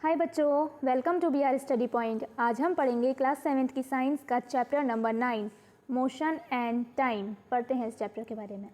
हाय बच्चों, welcome to BR study point. आज हम पढ़ेंगे क्लास 7th की साइंस का chapter number 9 motion and time. पढ़ते हैं इस चैप्टर के बारे में।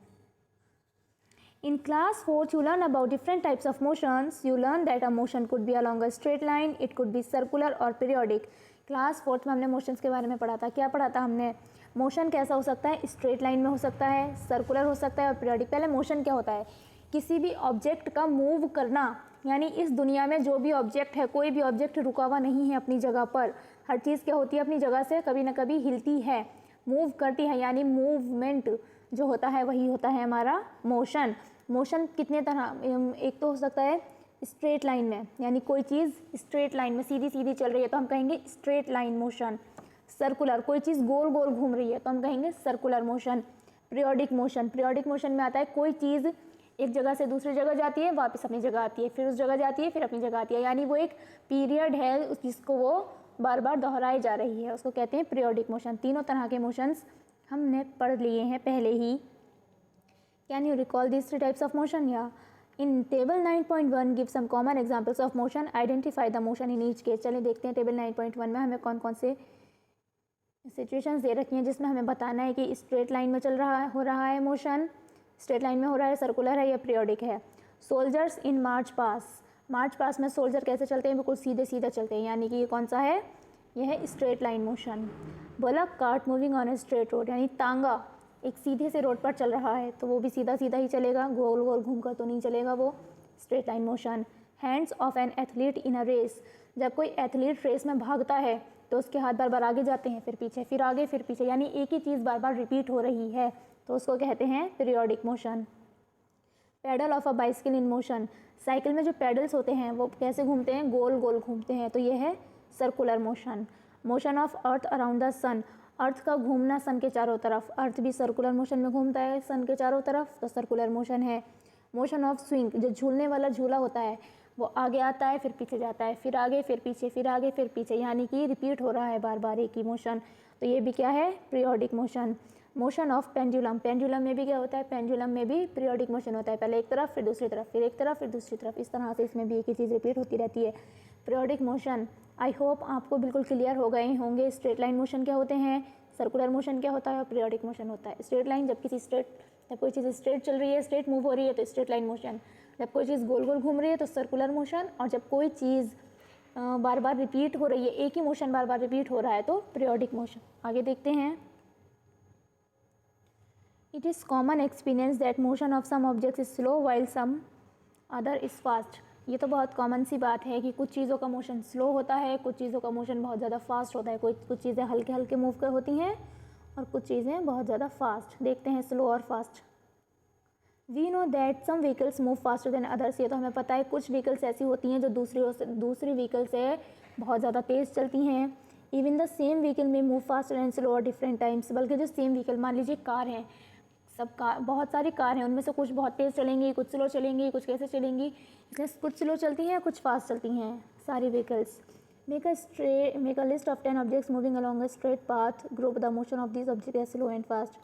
In class 4 you learn about different types of motions. You learn that a motion could be along a straight line, it could be circular or periodic. Class 4 में हमने motions के बारे में पढ़ा था। क्या पढ़ा था हमने? मोशन कैसा हो सकता है? स्ट्रेट लाइन में हो सकता है, सर्कुलर हो सकता है और पीरियोडिक। पहले मोशन क्या होता है? किसी भी ऑब्जेक्ट का मूव करना, यानी इस दुनिया में जो भी ऑब्जेक्ट है, कोई भी ऑब्जेक्ट रुका हुआ नहीं है अपनी जगह पर। हर चीज़ क्या होती है? अपनी जगह से कभी ना कभी हिलती है, मूव करती है, यानी मूवमेंट जो होता है वही होता है हमारा मोशन। मोशन कितने तरह, एक तो हो सकता है स्ट्रेट लाइन में, यानी कोई चीज़ स्ट्रेट लाइन में सीधी सीधी चल रही है तो हम कहेंगे स्ट्रेट लाइन मोशन। सर्कुलर, कोई चीज़ गोल गोल घूम रही है तो हम कहेंगे circular motion. Periodic motion, periodic motion में आता है कोई चीज़ एक जगह से दूसरी जगह जाती है, वापस अपनी जगह आती है, फिर उस जगह जाती है, फिर अपनी जगह आती है, यानी वो एक पीरियड है जिसको वो बार बार दोहराई जा रही है, उसको कहते हैं पीरियोडिक मोशन। तीनों तरह के मोशंस हमने पढ़ लिए हैं पहले ही। Can you recall these 3 types of motion? या in table 9.1 give some common examples of motion, identify the motion in each case. चलिए देखते हैं टेबल 9.1 में हमें कौन कौन से सिचुएशंस दे रखी हैं जिसमें हमें बताना है कि स्ट्रेट लाइन में हो रहा है मोशन, स्ट्रेट लाइन में हो रहा है, सर्कुलर है या पीरियोडिक है। सोल्जर्स इन मार्च पास, मार्च पास में सोल्जर कैसे चलते हैं? बिल्कुल सीधे सीधे चलते हैं, यानी कि ये कौन सा है? यह है स्ट्रेट लाइन मोशन। बोला cart moving on a straight road, यानी तांगा एक सीधे से रोड पर चल रहा है तो वो भी सीधा सीधा ही चलेगा, गोल गोल घूमकर तो नहीं चलेगा, वो straight line motion. Hands of an athlete in a race, जब कोई एथलीट रेस में भागता है तो उसके हाथ बार बार आगे जाते हैं, फिर पीछे, फिर आगे, फिर पीछे, यानी एक ही चीज़ बार बार रिपीट हो रही है तो उसको कहते हैं periodic motion. Pedal of a bicycle in motion, cycle में जो पैडल्स होते हैं वो कैसे घूमते हैं? गोल गोल घूमते हैं, तो ये है circular motion. Motion of earth around the sun, earth का घूमना सन के चारों तरफ, अर्थ भी सर्कुलर मोशन में घूमता है सन के चारों तरफ, तो सर्कुलर मोशन है। मोशन ऑफ स्विंग, जो झूलने वाला झूला होता है वो आगे आता है फिर पीछे जाता है, फिर आगे फिर पीछे, फिर आगे फिर पीछे, यानी कि रिपीट हो रहा है बार बार एक ही मोशन, तो ये भी क्या है? Periodic motion. Motion of pendulum, pendulum में भी क्या होता है? पेंडुलम में भी पीरियोडिक मोशन होता है, पहले एक तरफ फिर दूसरी तरफ, फिर एक तरफ फिर दूसरी तरफ, इस तरह से इसमें भी एक ही चीज़ रिपीट होती रहती है, पीरियोडिक मोशन। आई होप आपको बिल्कुल क्लियर हो गए होंगे स्ट्रेट लाइन मोशन क्या होते हैं, सर्कुलर मोशन क्या होता है और पीरियोडिक मोशन होता है। स्ट्रेट लाइन, जब कोई चीज़ स्ट्रेट चल रही है, स्ट्रेट मूव हो रही है तो स्ट्रेट लाइन मोशन। जब कोई चीज़ गोल गोल घूम रही है तो सर्कुलर मोशन, और जब कोई चीज़ बार बार रिपीट हो रही है, एक ही मोशन बार बार रिपीट हो रहा है तो पीरियोडिक मोशन। आगे देखते हैं। It is common experience that motion of some objects is slow while some other is fast. ये तो बहुत कॉमन सी बात है कि कुछ चीज़ों का मोशन स्लो होता है, कुछ चीज़ों का मोशन बहुत ज़्यादा फास्ट होता है। कुछ चीज़ें हल्के हल्के मूव कर होती हैं और कुछ चीज़ें बहुत ज़्यादा फास्ट। देखते हैं स्लो और fast. We know that some vehicles move faster than others, ये तो हमें पता है कुछ व्हीकल्स ऐसी होती हैं जो दूसरी व्हीकल से बहुत ज़्यादा तेज़ चलती हैं। इवन द सेम व्हीकल में मूव फास्टर एंड स्लो और डिफरेंट टाइम्स, बल्कि जो सेम व्हीकल, मान लीजिए कार है, सब कार, बहुत सारी कार हैं, उनमें से कुछ बहुत तेज़ चलेंगी, कुछ स्लो चलेंगी, कुछ कैसे चलेंगी, इसलिए कुछ स्लो चलती हैं कुछ फास्ट चलती हैं सारी vehicles. Make a list of 10 objects moving along a straight path, group the motion of this object as slow and fast.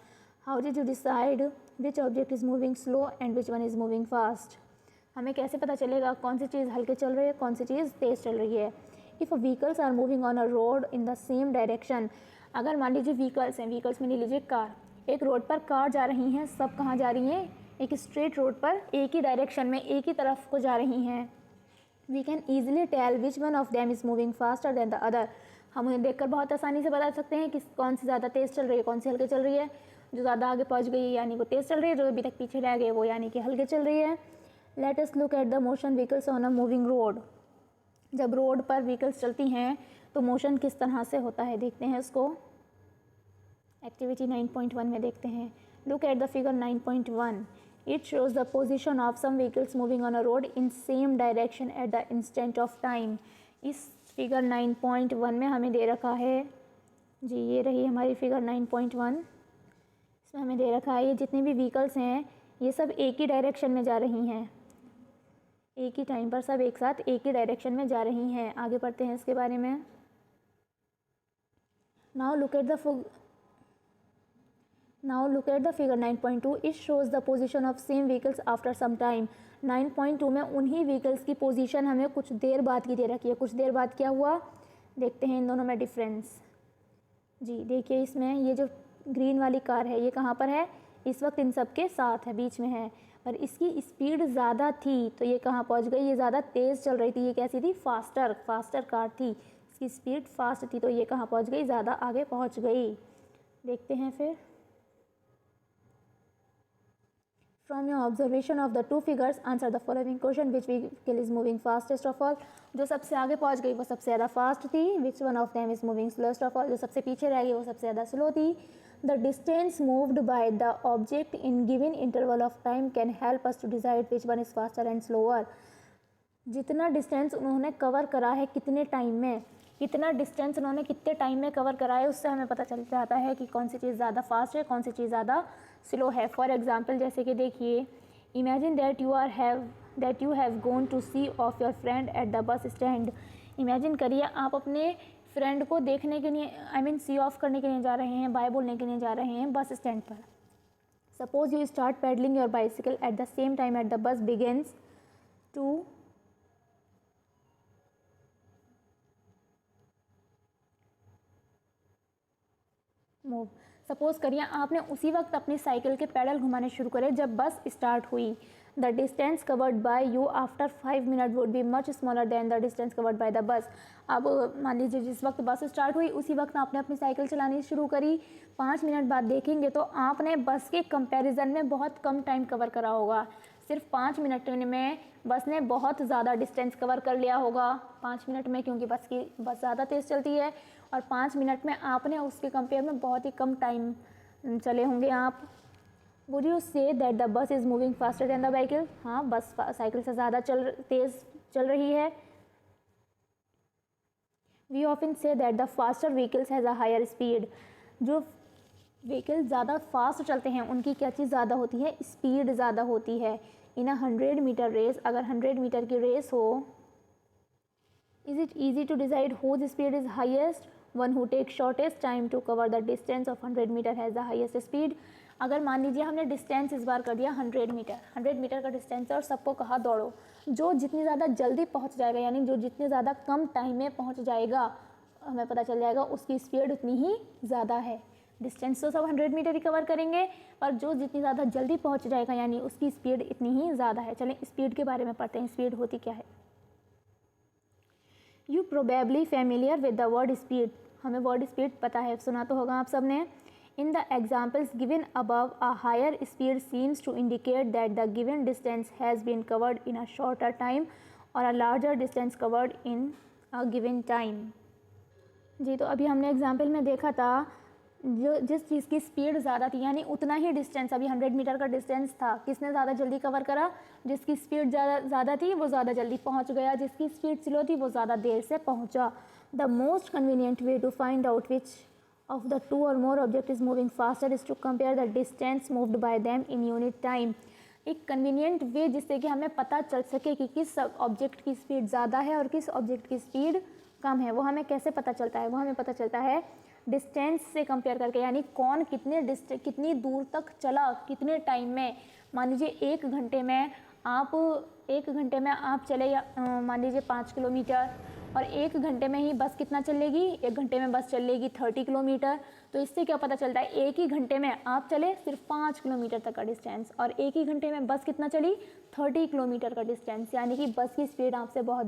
How did you decide which object is moving slow and which one is moving fast? हमें कैसे पता चलेगा कौन सी चीज़ हल्के चल रही है, कौन सी चीज़ तेज़ चल रही है? If vehicles are moving on a road in the same direction, अगर मान लीजिए व्हीकल्स हैं, व्हीकल्स में ले लीजिए कार, एक रोड पर कार जा रही हैं, सब कहाँ जा रही हैं? एक स्ट्रेट रोड पर एक ही डायरेक्शन में एक ही तरफ को जा रही हैं। We can easily tell which one of them is moving faster than the other, हम उन्हें देखकर बहुत आसानी से बता सकते हैं कि कौन सी ज़्यादा तेज़ चल रही है, कौन सी हल्के चल रही है। जो ज़्यादा आगे पहुँच गई है यानी वो तेज़ चल रही है, जो अभी तक पीछे रह गए वो यानी कि हल्के चल रही है। Let us look at the motion vehicles on a moving road, जब रोड पर व्हीकल्स चलती हैं तो मोशन किस तरह से होता है, देखते हैं इसको। एक्टिविटी 9.1 में देखते हैं। Look at the figure 9.1, it shows the position of some vehicles moving on a road in same direction at the instant of time. इस फिगर 9.1 में हमें दे रखा है जी, ये रही हमारी फिगर 9.1, इसमें हमें दे रखा है ये जितने भी व्हीकल्स हैं ये सब एक ही डायरेक्शन में जा रही हैं, एक ही टाइम पर सब एक साथ एक ही डायरेक्शन में जा रही हैं। आगे पढ़ते हैं इसके बारे में। Now look at the figure 9.2, it shows the position of same vehicles after some time. 9.2 में उन्हीं व्हीकल्स की पोजीशन हमें कुछ देर बाद की दे रखी है। कुछ देर बाद क्या हुआ, देखते हैं इन दोनों में डिफरेंस। जी देखिए, इसमें ये जो ग्रीन वाली कार है ये कहाँ पर है, इस वक्त इन सब के साथ है, बीच में है, और इसकी स्पीड ज़्यादा थी तो ये कहाँ पहुँच गई, ये ज़्यादा तेज़ चल रही थी, ये कैसी थी, फास्टर कार थी, इसकी स्पीड फास्ट थी तो ये कहाँ पहुँच गई, ज़्यादा आगे पहुँच गई। देखते हैं फिर, from your observation of the two figures answer the following question, which vehicle is moving fastest of all. जो सबसे आगे पहुँच गई वो सबसे ज़्यादा फास्ट थी। विच one of them is moving slowest of all. जो सबसे पीछे रह गई वो सबसे ज़्यादा स्लो थी। The distance moved by the object in given interval of time can help us to decide which one is faster and slower. जितना डिस्टेंस उन्होंने कवर करा है कितने टाइम में, कितना डिस्टेंस उन्होंने कितने टाइम में कवर करा है, उससे हमें पता चल जाता है कि कौन सी चीज़ ज़्यादा फास्ट है, कौन सी चीज़ ज़्यादा स्लो है। फॉर एग्जांपल जैसे कि देखिए, imagine that you have gone to see off your friend at the bus stand. Imagine करिए आप अपने फ्रेंड को देखने के लिए सी ऑफ करने के लिए जा रहे हैं, बाय बोलने के लिए जा रहे हैं बस स्टैंड पर। Suppose you start pedalling your bicycle at the same time at the bus begins to move. Suppose करिए आपने उसी वक्त अपनी साइकिल के पैडल घुमाने शुरू करे जब बस स्टार्ट हुई। The distance covered bye you after 5 minute would be much smaller than the distance covered by the bus. अब मान लीजिए जिस वक्त बस स्टार्ट हुई उसी वक्त आपने अपनी साइकिल चलानी शुरू करी, 5 मिनट बाद देखेंगे तो आपने बस के कंपैरिजन में बहुत कम टाइम कवर करा होगा। सिर्फ 5 मिनट में बस ने बहुत ज़्यादा डिस्टेंस कवर कर लिया होगा 5 मिनट में, क्योंकि बस ज़्यादा तेज़ चलती है, और 5 मिनट में आपने उसके कंपेयर में बहुत ही कम टाइम चले होंगे आप। Would you say that the bus is moving faster than the vehicle. हाँ, बस साइकिल से ज़्यादा तेज़ चल रही है। We often say that the faster vehicles has a higher speed. जो व्हीकल ज़्यादा फास्ट चलते हैं उनकी क्या चीज़ ज़्यादा होती है, स्पीड ज़्यादा होती है। इन 100 मीटर रेस, अगर 100 मीटर की रेस हो, is it easy to decide whose speed is highest, one who take shortest time to cover the distance of 100 metre has the highest speed. अगर मान लीजिए हमने डिस्टेंस इस बार कर दिया 100 मीटर का डिस्टेंस है और सबको कहा दौड़ो, जो जितनी ज़्यादा जल्दी पहुंच जाएगा, यानी जो जितने ज़्यादा कम टाइम में पहुंच जाएगा, हमें पता चल जाएगा उसकी स्पीड उतनी ही ज़्यादा है। डिस्टेंस तो सब 100 मीटर ही कवर करेंगे, पर जो जितनी ज़्यादा जल्दी पहुंच जाएगा यानी उसकी स्पीड इतनी ही ज़्यादा है। चलें स्पीड के बारे में पढ़ते हैं, स्पीड होती क्या है। You probably familiar with the word speed. हमें वर्ड स्पीड पता है, सुना तो होगा आप सब ने। In the examples given above, a higher speed seems to indicate that the given distance has been covered in a shorter time और a larger distance covered in a given time. जी, तो अभी हमने एग्जाम्पल में देखा था जिस चीज़ की स्पीड ज़्यादा थी, यानी उतना ही डिस्टेंस, अभी 100 मीटर का डिस्टेंस था, किसने ज़्यादा जल्दी कवर करा, जिसकी स्पीड ज़्यादा थी वो ज़्यादा जल्दी पहुंच गया, जिसकी स्पीड स्लो थी वो ज़्यादा देर से पहुंचा। The most convenient way to find out which of the two or more object is moving faster is to compare the distance moved by them in unit time। एक कन्वीनियंट वे जिससे कि हमें पता चल सके कि किस ऑब्जेक्ट की स्पीड ज़्यादा है और किस ऑब्जेक्ट की स्पीड कम है, वो हमें कैसे पता चलता है, वो हमें पता चलता है डिस्टेंस से कंपेयर करके, यानी कौन कितनी दूर तक चला कितने टाइम में। मान लीजिए 1 घंटे में आप चले, या मान लीजिए 5 किलोमीटर, और 1 घंटे में ही बस कितना चलेगी, 1 घंटे में बस चलेगी 30 किलोमीटर। तो इससे क्या पता चलता है, 1 ही घंटे में आप चले सिर्फ 5 किलोमीटर तक का डिस्टेंस, और 1 ही घंटे में बस कितना चली, 30 किलोमीटर का डिस्टेंस, यानी कि बस की स्पीड आपसे बहुत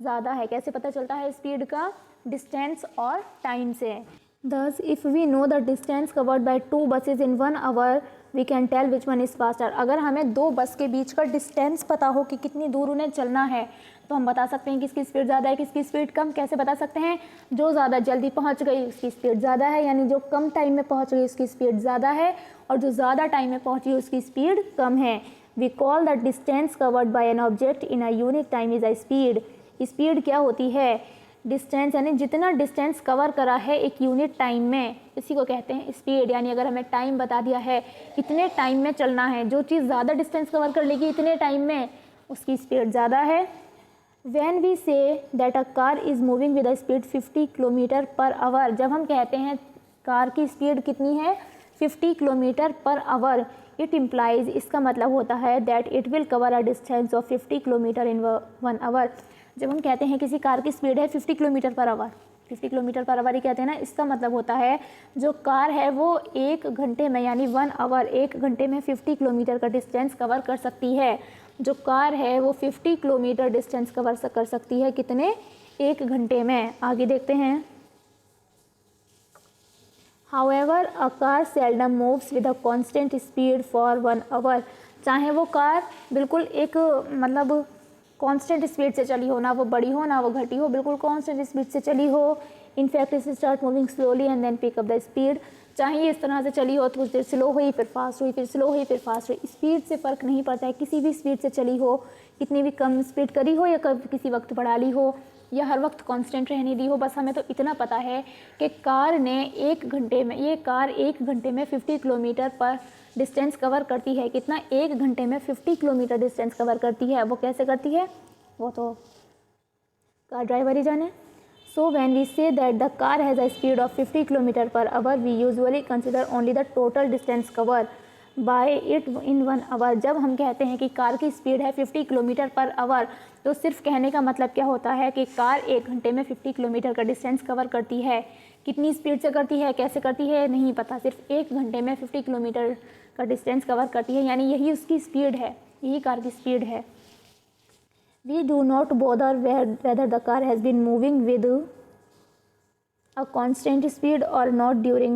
ज़्यादा है। कैसे पता चलता है स्पीड का, डिस्टेंस और टाइम से। Thus, if we know the distance covered by 2 buses in 1 hour, we can tell which one is faster। अगर हमें 2 बस के बीच का डिस्टेंस पता हो कि कितनी दूर उन्हें चलना है, तो हम बता सकते हैं किसकी स्पीड ज़्यादा है, किसकी स्पीड कम। कैसे बता सकते हैं, जो ज़्यादा जल्दी पहुंच गई उसकी स्पीड ज़्यादा है, यानी जो कम टाइम में पहुंच गई उसकी स्पीड ज़्यादा है, और जो ज़्यादा टाइम में पहुंची उसकी स्पीड कम है। We call the distance covered by an object in a unit time is a speed. Speed क्या होती है, डिस्टेंस, यानी जितना डिस्टेंस कवर करा है एक यूनिट टाइम में, इसी को कहते हैं स्पीड। यानी अगर हमें टाइम बता दिया है कितने टाइम में चलना है, जो चीज़ ज़्यादा डिस्टेंस कवर कर लेगी इतने टाइम में उसकी स्पीड ज़्यादा है। When we say that a car is moving with a speed 50 kilometre per hour, जब हम कहते हैं कार की स्पीड कितनी है 50 kilometre per our, it implies, इसका मतलब होता है that it will cover a distance of 50 kilometre in 1 hour. जब हम कहते हैं किसी कार की स्पीड है 50 kilometre per hour, 50 kilometre per hour ही कहते हैं ना, इसका मतलब होता है जो कार है वो 1 घंटे में यानी 1 आवर 1 घंटे में 50 किलोमीटर का डिस्टेंस कवर कर सकती है। जो कार है वो 50 किलोमीटर डिस्टेंस कवर कर सकती है कितने, 1 घंटे में। आगे देखते हैं। However, a car seldom moves with a constant speed for 1 hour। चाहे वो कार बिल्कुल एक मतलब कांस्टेंट स्पीड से चली हो, ना वो बड़ी हो ना वो घटी हो, बिल्कुल कांस्टेंट स्पीड से चली हो। In fact it start moving slowly and then pick up the speed. चाहे ये इस तरह से चली हो तो कुछ देर स्लो हुई फिर फास्ट हुई, फिर स्लो हुई फिर फास्ट हुई, स्पीड से फ़र्क नहीं पड़ता है। किसी भी स्पीड से चली हो, कितनी भी कम स्पीड करी हो या कब किसी वक्त बढ़ा ली हो या हर वक्त कांस्टेंट रहने दी हो, बस हमें तो इतना पता है कि कार ने 1 घंटे में, ये कार 1 घंटे में 50 किलोमीटर पर डिस्टेंस कवर करती है। कितना, 1 घंटे में 50 किलोमीटर डिस्टेंस कवर करती है। वो कैसे करती है वो तो कार ड्राइवर ही जाने। So when we say that the car has a speed of 50 kilometre per hour, we usually consider only the total distance cover by it in 1 hour. जब हम कहते हैं कि कार की स्पीड है 50 किलोमीटर पर आवर, तो सिर्फ कहने का मतलब क्या होता है कि कार 1 घंटे में 50 किलोमीटर का डिस्टेंस कवर करती है। कितनी स्पीड से करती है, कैसे करती है नहीं पता, सिर्फ 1 घंटे में 50 किलोमीटर का डिस्टेंस कवर करती है, यानी यही उसकी स्पीड है, यही कार की स्पीड है। We do not bother whether the car has been moving with a constant speed or not during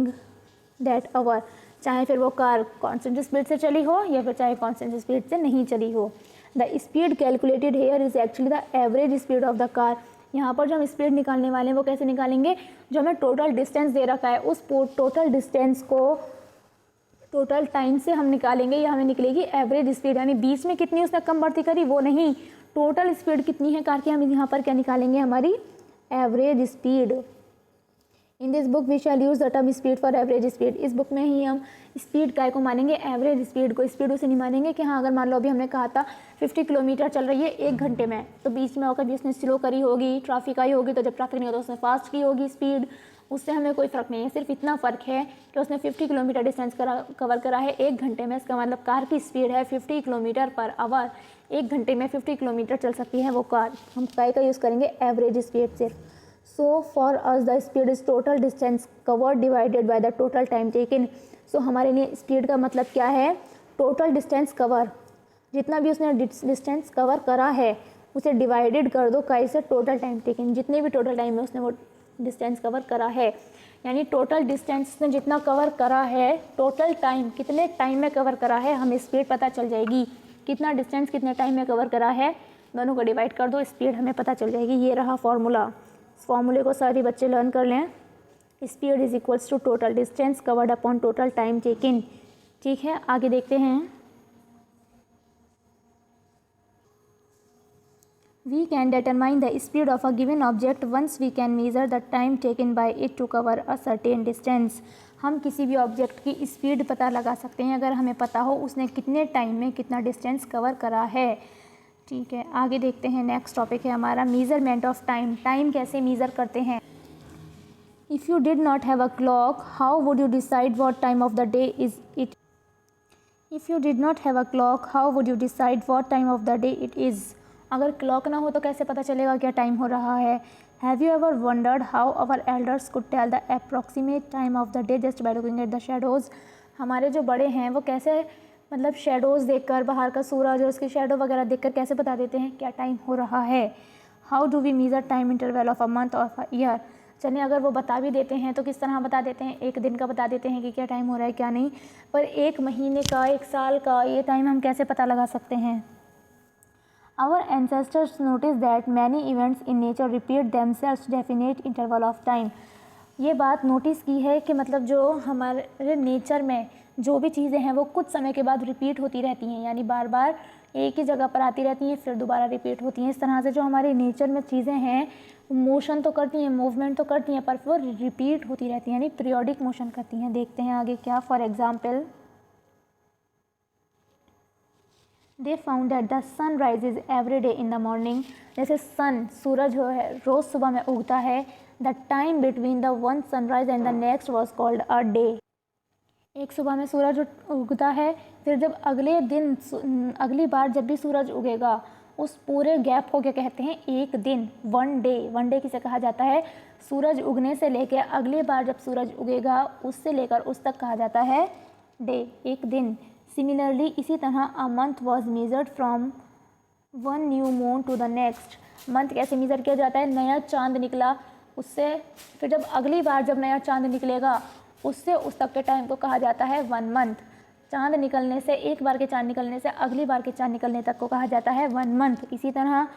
that hour। चाहे फिर वो कार कांस्टेंट स्पीड से चली हो या फिर चाहे कांस्टेंट स्पीड से नहीं चली हो। The speed calculated here is actually the average speed of the car. यहाँ पर जो हम स्पीड निकालने वाले हैं वो कैसे निकालेंगे, जो हमें टोटल डिस्टेंस दे रखा है उस टोटल डिस्टेंस को टोटल टाइम से हम निकालेंगे, या हमें निकलेगी एवरेज स्पीड, यानी बीच में कितनी उसने कम बढ़ती करी वो नहीं, टोटल स्पीड कितनी है कार की, हम यहाँ पर क्या निकालेंगे, हमारी average speed. In this book we shall use the term speed for average speed. इस बुक में ही हम स्पीड काय को मानेंगे, एवरेज स्पीड को। स्पीड उसे नहीं मानेंगे कि हाँ अगर मान लो अभी हमने कहा था 50 किलोमीटर चल रही है 1 घंटे में, तो बीच में होकर भी उसने स्लो करी होगी, ट्रैफिक आई होगी, तो जब ट्रैफिक नहीं होता उसने फास्ट की होगी स्पीड, उससे हमें कोई फ़र्क नहीं है। सिर्फ इतना फ़र्क है कि उसने 50 किलोमीटर डिस्टेंस कवर करा है 1 घंटे में। इसका मतलब कार की स्पीड है 50 किलोमीटर पर आवर, 1 घंटे में 50 किलोमीटर चल सकती है वो कार। हम काय का यूज़ करेंगे, एवरेज स्पीड सिर्फ। So for us the speed is total distance cover divided by the total time taken. So हमारे लिए स्पीड का मतलब क्या है, टोटल डिस्टेंस कवर, जितना भी उसने डिस्टेंस कवर करा है उसे डिवाइडेड कर दो काय से, टोटल टाइम टेकन, जितने भी टोटल टाइम में उसने वो डिस्टेंस कवर करा है, यानी टोटल डिस्टेंस ने जितना कवर करा है, टोटल टाइम कितने टाइम में कवर करा है, हमें स्पीड पता चल जाएगी। कितना डिस्टेंस कितने टाइम में कवर करा है, दोनों को डिवाइड कर दो, स्पीड हमें पता चल जाएगी। ये रहा फॉर्मूला। इस फॉर्मूले को सारे बच्चे लर्न कर लें। Speed is equals to total distance covered upon total time taken. ठीक है, आगे देखते हैं। We can determine the speed of a given object once we can measure the time taken by it to cover a certain distance। हम किसी भी object की speed पता लगा सकते हैं अगर हमें पता हो उसने कितने टाइम में कितना डिस्टेंस कवर करा है। ठीक है, आगे देखते हैं। नेक्स्ट टॉपिक है हमारा मेज़रमेंट ऑफ टाइम। टाइम कैसे मेज़र करते हैं। If you did not have a clock how would you decide what time of the day is it. If you did not have a clock how would you decide what time of the day it is. अगर clock ना हो तो कैसे पता चलेगा क्या time हो रहा है। Have you ever wondered how our elders could tell the approximate time of the day just by looking at the shadows. हमारे जो बड़े हैं वो कैसे मतलब शेडोज़ देखकर, बाहर का सूरज और उसकी शेडो वगैरह देखकर कैसे बता देते हैं क्या टाइम हो रहा है। How do we measure time interval of a month of a year. चलिए अगर वो बता भी देते हैं तो किस तरह बता देते हैं, एक दिन का बता देते हैं कि क्या टाइम हो रहा है क्या नहीं, पर 1 महीने का, 1 साल का ये टाइम हम कैसे पता लगा सकते हैं। Our ancestors noticed that many events in nature repeat themselves definite interval of time। ये बात नोटिस की है कि मतलब जो हमारे नेचर में जो भी चीज़ें हैं वो कुछ समय के बाद रिपीट होती रहती हैं, यानी बार बार एक ही जगह पर आती रहती हैं फिर दोबारा रिपीट होती हैं। इस तरह से जो हमारे नेचर में चीज़ें हैं मोशन तो करती हैं, मूवमेंट तो करती हैं, पर वो रिपीट होती रहती हैं, यानी पीरियोडिक मोशन करती हैं। देखते हैं आगे क्या। For example they found that the sun rises every day in the morning. जैसे सन, सूरज जो है रोज़ सुबह में उगता है। The time between the one sunrise and the next was called a day. एक सुबह में सूरज उगता है, फिर जब अगले दिन अगली बार जब भी सूरज उगेगा उस पूरे गैप को क्या कहते हैं, एक दिन, वन डे। वन डे किसे कहा जाता है, सूरज उगने से लेकर अगली बार जब सूरज उगेगा उससे लेकर उस तक कहा जाता है डे, एक दिन। सिमिलरली इसी तरह a month was measured from one new moon to the next. Month कैसे मेज़र किया जाता है, नया चांद निकला उससे फिर जब अगली बार जब नया चांद निकलेगा उससे उस तक के टाइम को कहा जाता है वन मंथ। चांद निकलने से, एक बार के चांद निकलने से अगली बार के चांद निकलने तक को कहा जाता है वन मंथ। इसी तरह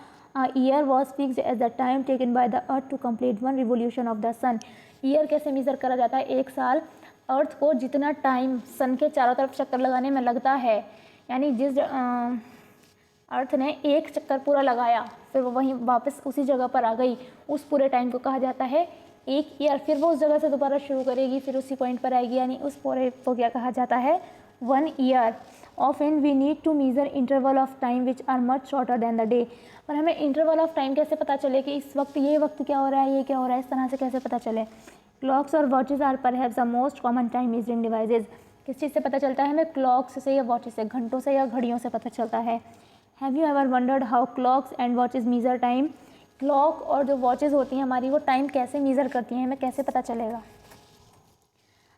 year was fixed as the time taken by the earth to complete one revolution of the sun. Year कैसे मेज़र करा जाता है, एक साल अर्थ को जितना टाइम सन के चारों तरफ चक्कर लगाने में लगता है, यानी जिस अर्थ ने एक चक्कर पूरा लगाया फिर वो वहीं वापस उसी जगह पर आ गई, उस पूरे टाइम को कहा जाता है एक ईयर। फिर वो उस जगह से दोबारा शुरू करेगी, फिर उसी पॉइंट पर आएगी, यानी उस पूरे को क्या कहा जाता है, one year. Often we need to measure interval of time which are much shorter than the day. पर हमें इंटरवल ऑफ टाइम कैसे पता चले कि इस वक्त ये वक्त क्या हो रहा है, ये क्या हो रहा है, इस तरह से कैसे पता चले। क्लॉक्स और watches are perhaps the most common time measuring devices. किस चीज़ से पता चलता है हमें, क्लॉक्स से या वॉचेस से, घंटों से या घड़ियों से पता चलता है। Have you ever wondered how clocks and watches measure time. Clock और जो वॉचेज़ होती हैं हमारी वो टाइम कैसे मीज़र करती हैं, हमें कैसे पता चलेगा।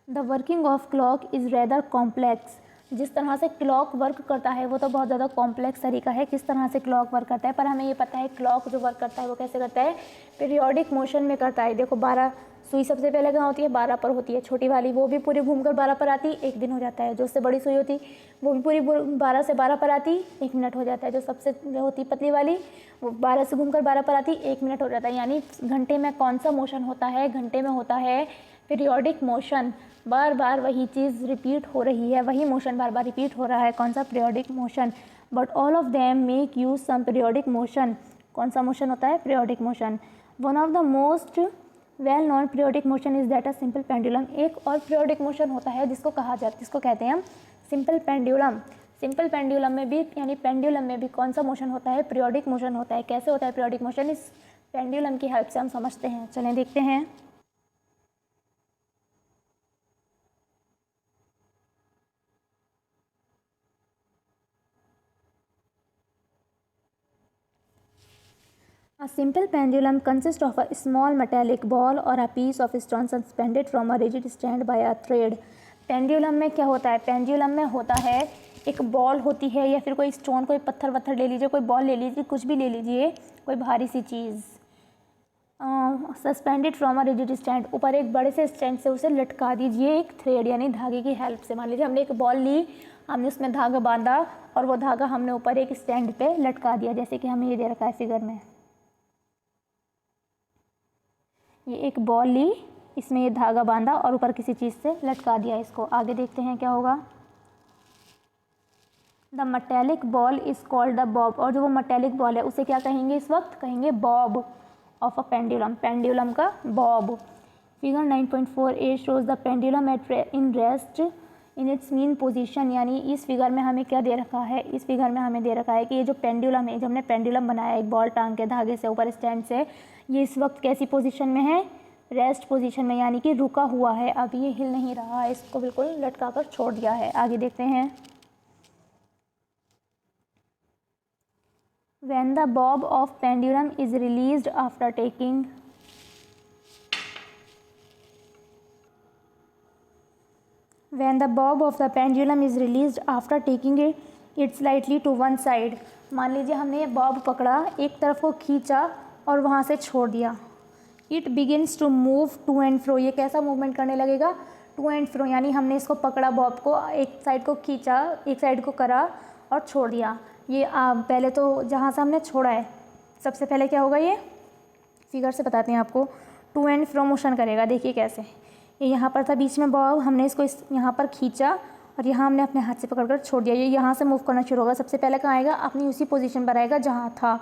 The working of clock is rather complex. जिस तरह से क्लॉक वर्क करता है वो तो बहुत ज़्यादा कॉम्प्लेक्स तरीका है किस तरह से क्लॉक वर्क करता है, पर हमें ये पता है क्लॉक जो वर्क करता है वो कैसे करता है, पीरियोडिक मोशन में करता है। देखो 12 सुई सबसे पहले कहाँ होती है, 12 पर होती है, छोटी वाली वो भी पूरी घूमकर 12 पर आती, एक दिन हो जाता है। जो उससे बड़ी सुई होती वो भी पूरी 12 से 12 पर आती, 1 मिनट हो जाता है। जो सबसे होती पतली वाली वो 12 से घूमकर 12 पर आती, 1 मिनट हो जाता है। यानी घंटे में कौन सा मोशन होता है, घंटे में होता है पीरियोडिक मोशन। बार बार वही चीज़ रिपीट हो रही है, वही मोशन बार बार रिपीट हो रहा है, कौन सा, periodic motion. But all of them make use some periodic motion. कौन सा मोशन होता है, periodic motion. One of the most well known periodic motion is that a simple pendulum. एक और पीरियोडिक मोशन होता है जिसको कहते हैं हम सिंपल पेंडुलम। सिंपल पेंडुलम में भी यानी पेंडुलम में भी कौन सा मोशन होता है, पीरियोडिक मोशन होता है। कैसे होता है पीरियोडिक मोशन, इस पेंडुलम की हेल्प से हम समझते हैं। चलें देखते हैं। A simple pendulum consists of a small metallic ball or a piece of stone suspended from a rigid stand by a thread. Pendulum में क्या होता है, पेंडुलम में होता है एक बॉल होती है या फिर कोई स्टोन, कोई पत्थर वत्थर ले लीजिए, कोई बॉल ले लीजिए, कुछ भी ले लीजिए, कोई भारी सी चीज़, suspended from a rigid stand, ऊपर एक बड़े से स्टैंड से उसे लटका दीजिए एक थ्रेड यानी धागे की हेल्प से। मान लीजिए हमने एक बॉल ली, हमने उसमें धागा बांधा और वो धागा हमने ऊपर एक स्टैंड पे लटका दिया, जैसे कि हमें ये दे रखा है फिगर में। ये एक बॉल ली, इसमें ये धागा बांधा और ऊपर किसी चीज़ से लटका दिया इसको। आगे देखते हैं क्या होगा। The metallic ball is called the Bob, और जो वो मेटेलिक बॉल है उसे क्या कहेंगे, इस वक्त कहेंगे bob of a pendulum, pendulum का bob. Figure 9.48 shows the pendulum at in rest in its mean position. यानी इस फिगर में हमें क्या दे रखा है, इस फिगर में हमें दे रखा है कि ये जो पेंडुलम है, जो हमने पेंडुलम बनाया एक बॉल टांग के धागे से ऊपर स्टैंड से, ये इस वक्त कैसी पोजीशन में है, रेस्ट पोजीशन में, यानी कि रुका हुआ है, अभी ये हिल नहीं रहा है, इसको बिल्कुल लटका कर छोड़ दिया है। आगे देखते हैं। When the bob of pendulum is released after taking it slightly to one side। मान लीजिए हमने ये बॉब पकड़ा, एक तरफ को खींचा और वहाँ से छोड़ दिया। It begins to move to and fro। ये कैसा मूवमेंट करने लगेगा, टू एंड फ्रो, यानी हमने इसको पकड़ा बॉब को, एक साइड को खींचा, एक साइड को करा और छोड़ दिया। ये पहले तो जहाँ से हमने छोड़ा है सबसे पहले क्या होगा, ये फिगर से बताते हैं आपको, टू एंड फ्रो मोशन करेगा। देखिए कैसे, ये यहाँ पर था बीच में बॉब, हमने इसको यहाँ पर खींचा और यहाँ हमने अपने हाथ से पकड़कर छोड़ दिया। ये यहाँ से मूव करना शुरू होगा, सबसे पहले कहाँ आएगा, अपनी उसी पोजीशन पर आएगा जहाँ था,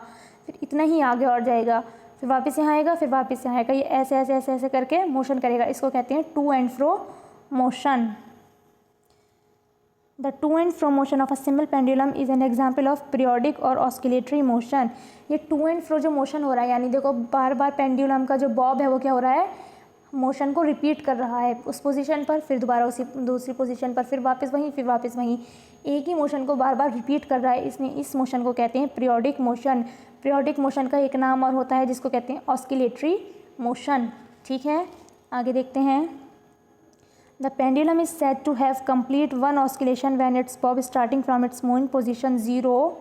फिर इतना ही आगे और जाएगा, फिर वापस यहाँ आएगा, फिर वापस यहाँ आएगा। ये ऐसे ऐसे ऐसे ऐसे करके मोशन करेगा, इसको कहते हैं to and fro motion. The to and fro motion of a simple pendulum is an example of periodic और ऑस्किलेटरी मोशन। ये टू एंड फ्रो जो मोशन हो रहा है, यानी देखो बार बार पेंडुलम का जो बॉब है वो क्या हो रहा है, मोशन को रिपीट कर रहा है उस पोजीशन पर, फिर दोबारा उसी दूसरी पोजीशन पर, फिर वापस वहीं, फिर वापस वहीं, एक ही मोशन को बार बार रिपीट कर रहा है, इसमें इस मोशन को कहते हैं पीरियोडिक मोशन। पीरियोडिक मोशन का एक नाम और होता है जिसको कहते हैं ऑस्किलेटरी मोशन। ठीक है, आगे देखते हैं। The pendulum is said to have complete one oscillation when its bob starting from its moving position 0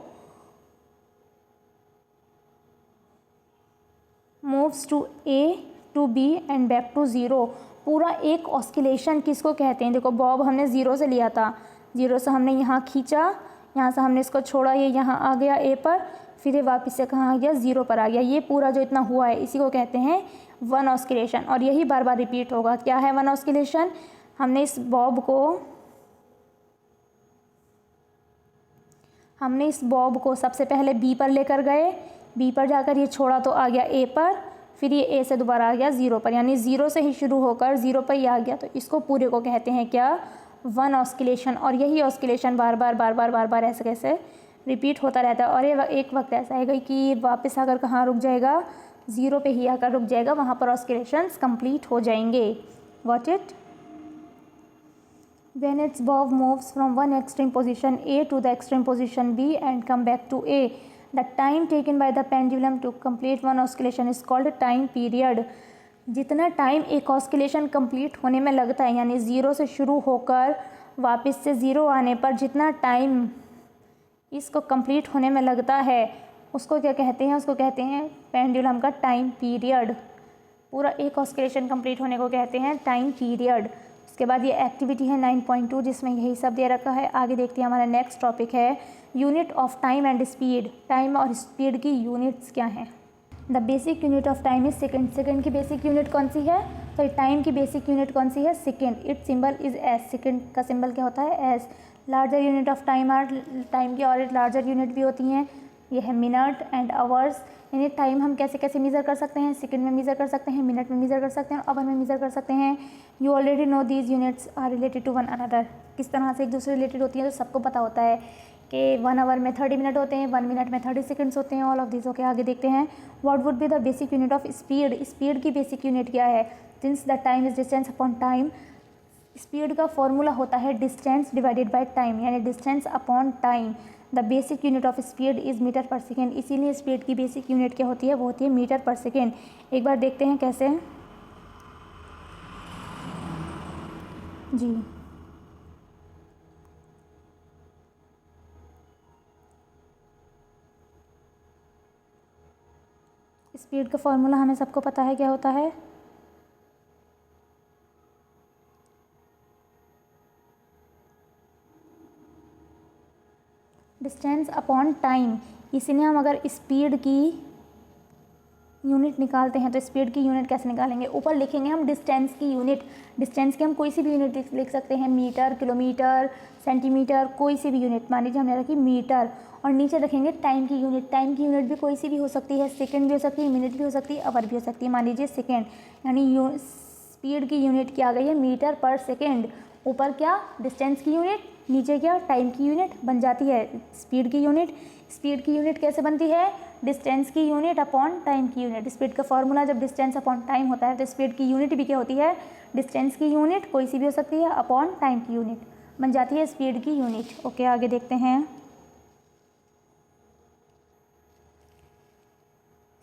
moves to A to B and back to 0। पूरा एक ऑस्किलेशन किसको कहते हैं? देखो बॉब हमने 0 से लिया था, 0 से हमने यहाँ खींचा, यहाँ से हमने इसको छोड़ा, ये यहाँ आ गया A पर, फिर ये वापस से कहाँ आ गया? 0 पर आ गया। ये पूरा जो इतना हुआ है इसी को कहते हैं वन ऑस्किलेशन, और यही बार बार रिपीट होगा। क्या है वन ऑस्किलेशन? हमने इस बॉब को सबसे पहले B पर लेकर गए, B पर जाकर ये छोड़ा तो आ गया A पर, फिर ये A से दोबारा आ गया 0 पर, यानी 0 से ही शुरू होकर 0 पर ही आ गया। तो इसको पूरे को कहते हैं क्या? One oscillation. और यही ऑस्किलेशन बार बार ऐसे कैसे रिपीट होता रहता है। और ये एक वक्त ऐसा आएगा कि वापस आकर कहाँ रुक जाएगा? 0 पे ही आकर रुक जाएगा, वहाँ पर ऑस्किलेशंस कंप्लीट हो जाएंगे। Got it? When its bob moves from one extreme position A to the extreme position B and come back to A, the time taken by the pendulum to complete one oscillation is called time period. जितना time एक oscillation complete होने में लगता है, यानी 0 से शुरू होकर वापस से 0 आने पर जितना टाइम इसको कंप्लीट होने में लगता है उसको क्या कहते हैं? उसको कहते हैं पेंडुलम का टाइम पीरियड। पूरा एक ऑस्किलेशन कंप्लीट होने को कहते हैं टाइम पीरियड। उसके बाद ये एक्टिविटी है 9.2 जिसमें यही सब दे रखा है। आगे देखते हैं, हमारा नेक्स्ट टॉपिक है unit of time and speed. Time और स्पीड की यूनिट्स क्या हैं? The basic unit of time is second. Second की बेसिक यूनिट कौन सी है? तो टाइम की बेसिक यूनिट कौन सी है? Second. Its symbol is s. Second का सिंबल क्या होता है? S. Larger unit of time are, time की और लार्जर यूनिट भी होती हैं, ये है मिनट एंड आवर्स। यानी टाइम हम कैसे कैसे मेज़र कर सकते हैं? सेकंड में मेज़र कर सकते हैं, मिनट में मेज़र कर सकते हैं, आवर में मेज़र कर सकते हैं। You already know these units are related to one another. किस तरह से एक दूसरे रिलेटेड होती हैं तो सबको पता होता है कि 1 आवर में 30 मिनट होते हैं, 1 मिनट में 30 सेकंड्स होते हैं। All of this okay. आगे देखते हैं, what would be the basic unit of speed. Speed की बेसिक यूनिट क्या है? Since the time is distance upon time, speed का फॉर्मूला होता है डिस्टेंस डिवाइडेड बाय टाइम, यानी distance upon time. The basic unit of speed is metre per second. इसीलिए speed की basic unit क्या होती है? वो होती है मीटर पर सेकेंड। एक बार देखते हैं कैसे जी। स्पीड का फॉर्मूला हमें सबको पता है क्या होता है? Distance upon time. इसीलिए हम अगर स्पीड की यूनिट निकालते हैं तो स्पीड की यूनिट कैसे निकालेंगे? ऊपर लिखेंगे हम डिस्टेंस की यूनिट। डिस्टेंस की हम कोई सी भी यूनिट लिख सकते हैं, मीटर, किलोमीटर, सेंटीमीटर, कोई सी भी यूनिट। मान लीजिए हमने रखी मीटर, और नीचे रखेंगे टाइम की यूनिट। टाइम की यूनिट भी कोई सी भी हो सकती है, सेकेंड भी हो सकती है, मिनट भी हो सकती है, आवर भी हो सकती है। मान लीजिए सेकेंड, यानी स्पीड की यूनिट क्या आ गई है? Metre per second. ऊपर क्या? डिस्टेंस की यूनिट, नीचे क्या? टाइम की यूनिट बन जाती है स्पीड की यूनिट। स्पीड की यूनिट कैसे बनती है? डिस्टेंस की यूनिट अपॉन टाइम की यूनिट। स्पीड का फॉर्मूला जब डिस्टेंस अपॉन टाइम होता है तो स्पीड की यूनिट भी क्या होती है? डिस्टेंस की यूनिट, कोई सी भी हो सकती है, अपॉन टाइम की यूनिट बन जाती है स्पीड की यूनिट। ओके, आगे देखते हैं।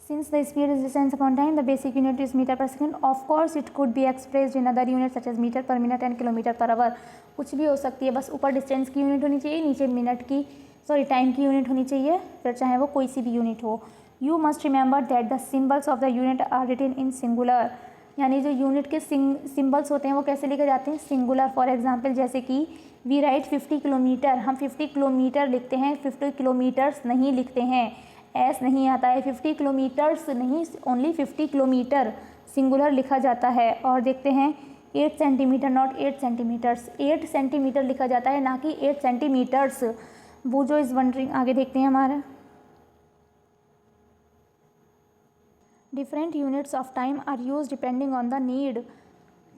Since the speed is distance upon time, the basic unit is meter per second. Of course, it could be expressed in other units such as meter per minute and kilometer per hour. कुछ भी हो सकती है, बस ऊपर distance की unit होनी चाहिए, नीचे मिनट की टाइम की यूनिट होनी चाहिए, फिर चाहे वो कोई सी भी यूनिट हो। You must remember that the symbols of the unit are written in singular. यानी जो यूनिट के सिम्बल्स होते हैं वो कैसे लिखे जाते हैं? सिंगुलर। फॉर एग्जाम्पल जैसे कि वी राइट 50 किलोमीटर, हम 50 किलोमीटर लिखते हैं, 50 किलोमीटर्स नहीं लिखते हैं, एस नहीं आता है। 50 किलोमीटर्स नहीं, ओनली 50 किलोमीटर सिंगुलर लिखा जाता है। और देखते हैं 8 सेंटीमीटर, नॉट 8 सेंटीमीटर्स, 8 सेंटीमीटर लिखा जाता है, ना कि 8 सेंटीमीटर्स। वो जो इज़ वंडरिंग। आगे देखते हैं हमारा different units of time are use depending on the need.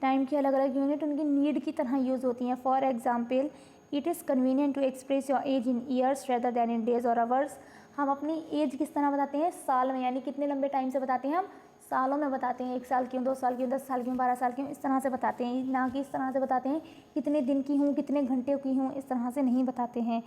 Time की अलग अलग यूनिट उनकी नीड की तरह यूज़ होती हैं। For example, it is convenient to express your age in years rather than in days और आवर्स। हम अपनी एज किस तरह बताते हैं? साल में, यानी कितने लंबे टाइम से बताते हैं हम? सालों में बताते हैं, 1 साल की हूँ, 2 साल की हूँ, 10 साल की हूँ, 12 साल की हूँ, इस तरह से बताते हैं, ना कि इस तरह से बताते हैं कितने दिन की हूँ, कितने घंटे की हूँ, इस तरह से नहीं बताते हैं।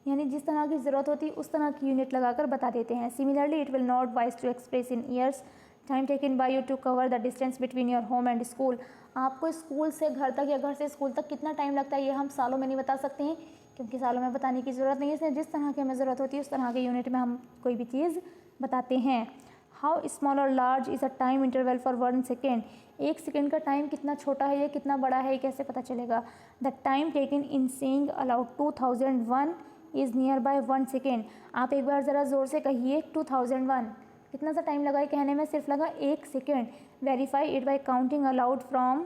यानी जिस तरह की ज़रूरत होती है उस तरह की यूनिट लगाकर बता देते हैं। Similarly it will not wise to express in years time taken by you to cover the distance between your home and school. आपको स्कूल से घर तक या घर से स्कूल तक कितना टाइम लगता है ये हम सालों में नहीं बता सकते हैं, क्योंकि सालों में बताने की ज़रूरत नहीं है। इसलिए जिस तरह की हमें ज़रूरत होती है उस तरह के यूनिट में हम कोई भी चीज़ बताते हैं। हाउ स्मॉल और large is a time interval for 1 second. 1 second का टाइम कितना छोटा है या कितना बड़ा है, ये कैसे पता चलेगा। The time taken in saying allowed 2001 is near by 1 second. आप एक बार ज़रा ज़ोर से कहिए 2001। कितना सा टाइम लगा है कहने में, सिर्फ लगा 1 second. Verify it by counting allowed from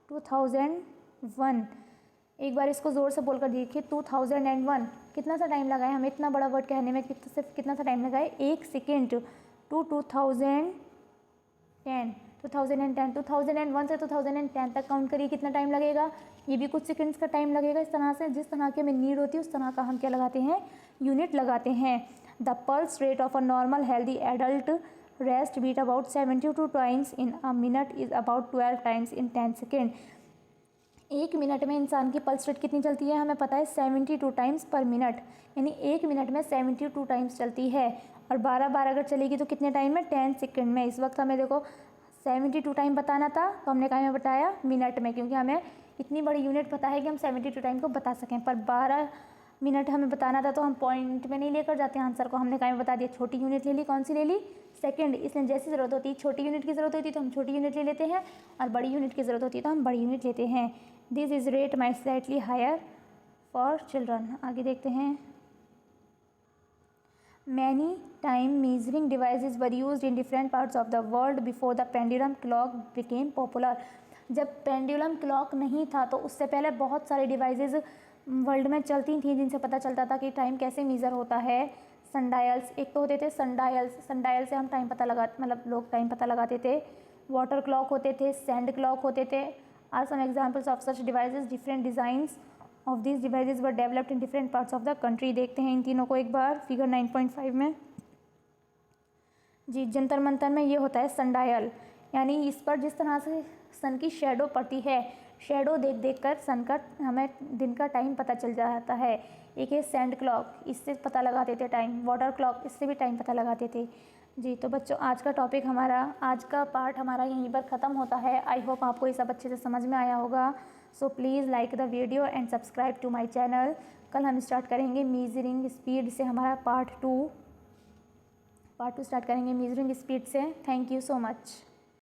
2001। एक बार इसको ज़ोर से बोलकर देखिए 2001। कितना सा टाइम लगा है हमें इतना बड़ा वर्ड कहने में, सिर्फ कितना सा टाइम लगा है, 1 सेकेंड। टू 2010 2001 से 2010 तक काउंट करिए, कितना टाइम लगेगा, ये भी कुछ सेकंड्स का टाइम लगेगा। इस तरह से जिस तरह की हमें नीड होती है उस तरह का हम क्या लगाते हैं, यूनिट लगाते हैं। The pulse rate of a normal healthy adult rest beat about 72 times in a minute is about 12 times in 10 second. 1 minute में इंसान की पल्स रेट कितनी चलती है हमें पता है, 72 टाइम्स पर मिनट, यानी 1 मिनट में 72 टाइम्स चलती है। और 12 अगर चलेगी तो कितने टाइम में, 10 सेकेंड में। इस वक्त हमें देखो 72 टाइम बताना था तो हमने कहाँ में बताया, मिनट में, क्योंकि हमें इतनी बड़ी यूनिट पता है कि हम 72 टाइम को बता सकें। पर 12 मिनट हमें बताना था तो हम पॉइंट में नहीं लेकर जाते आंसर को, हमने कहाँ में बता दिया, छोटी यूनिट ले ली, कौन सी ले ली, सेकंड। इसलिए जैसी ज़रूरत होती है, छोटी यूनिट की ज़रूरत होती है तो हम छोटी यूनिट ले लेते हैं, और बड़ी यूनिट की ज़रूरत होती है तो हम बड़ी यूनिट लेते हैं। This is rate my slightly higher for children. आगे देखते हैं। Many time measuring devices were used in different parts of the world before the pendulum clock became popular. जब पेंडुलम क्लॉक नहीं था तो उससे पहले बहुत सारे डिवाइसेस वर्ल्ड में चलती थी जिनसे पता चलता था कि टाइम कैसे मेज़र होता है। सनडायल्स एक तो होते थे, सनडायल से हम टाइम पता लगा, मतलब लोग टाइम पता लगाते थे। वाटर क्लॉक होते थे, सैंड क्लॉक होते थे। Are some examples of such devices. Different designs of this devices were developed in different parts of the country. देखते हैं इन तीनों को एक बार फिगर 9.5 में। जी, जंतर मंतर में ये होता है सनडायल, यानी इस पर जिस तरह से सन की शेडो पड़ती है, शेडो देख देख कर सन का हमें दिन का टाइम पता चल जाता है। एक है सैंड क्लॉक, इससे पता लगाते थे टाइम। वाटर क्लॉक, इससे भी टाइम पता लगाते थे। जी तो बच्चों, आज का टॉपिक हमारा, आज का पार्ट हमारा यहीं पर ख़त्म होता है। आई होप आपको ये सब अच्छे से समझ में आया होगा। So please like the video and subscribe to my channel. कल हम स्टार्ट करेंगे मेजरिंग स्पीड से, हमारा पार्ट 2 स्टार्ट करेंगे मेजरिंग स्पीड से। Thank you so much.